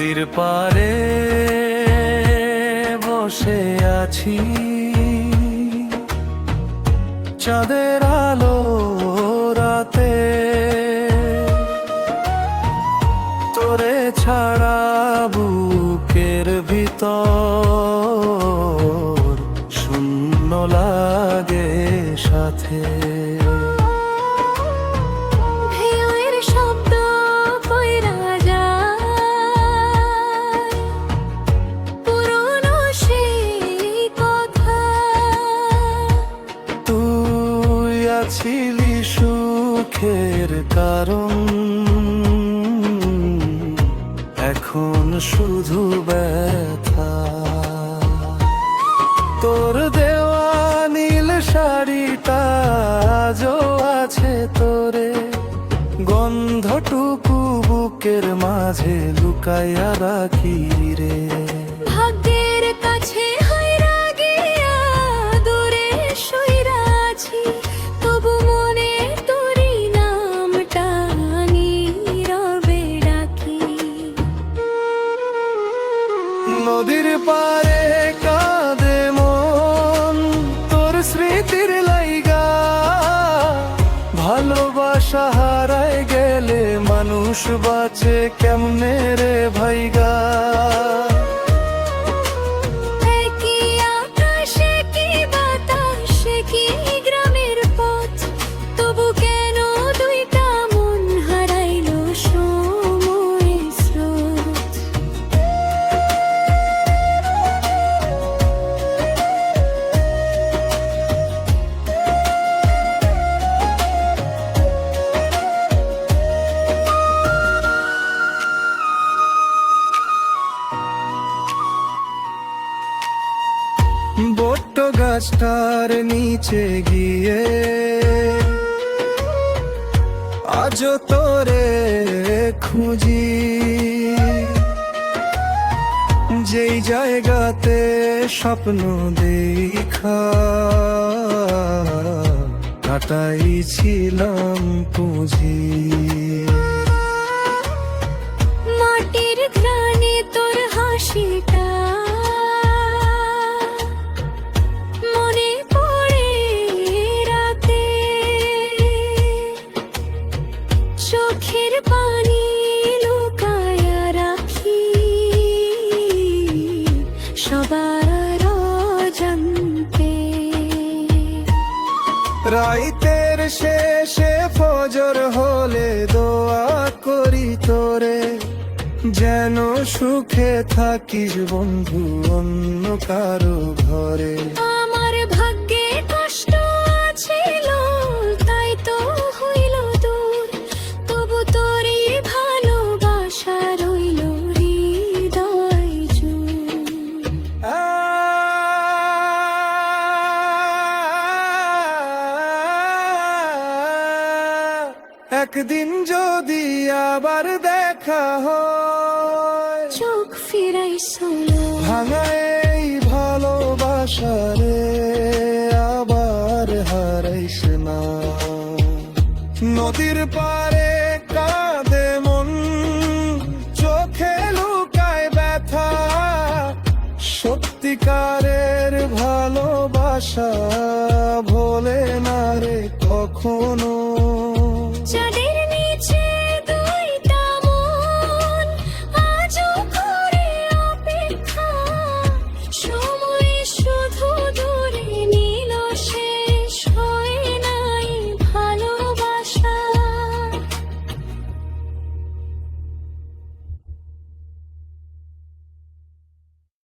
নদীর পাড়ে বসে আছি, চাঁদের আলো রাতে, তোরে ছাড়া বুকের ভিতর শূন্য লাগে সাথে। ছিলি সুখের কারণ, এখন শুধু ব্যথা। তোর দেওয়া নীল শাড়িটা আজও আছে তোরে, গন্ধটুকু বুকের মাঝে লুকাইয়া রাখি রে। ভাগ্যের কাছে নদীর পারে কাঁদে মন তোর স্মৃতির লাইগা, ভালোবাসা হারায় গেলে মানুষ বাঁচে কেমনে রে ভাইগা। বট্ট গাছটার নিচে গিয়ে আজ তোরে খুঁজি, যেই জায়গাতে স্বপ্ন দেখা কাটাইছিলাম পুঁজি। মাটির ঘ্রাণে তোর হাসিটা চোখের পানি লুকায়া রাখি সবার অজান্তে। রাইতের শেষে ফজর হলে দোয়া করি তোরে, যেন সুখে থাকিস বন্ধু অন্য কারো ঘরে। আমার ভাগ্যে কষ্ট ছিল তাই তো হইল দূর, তবু তোরই ভালোবাসা রইল হৃদয় জুড়ে। একদিন যদি আবার দেখা হয়, চোখ ফিরাইস ভাঙা এই ভালোবাসা রে আবার হারাইস না। নদীর পারে কাঁদে মন চোখে লুকায় ব্যথা, সত্যিকারের ভালোবাসা ভোলে না রে কখনো।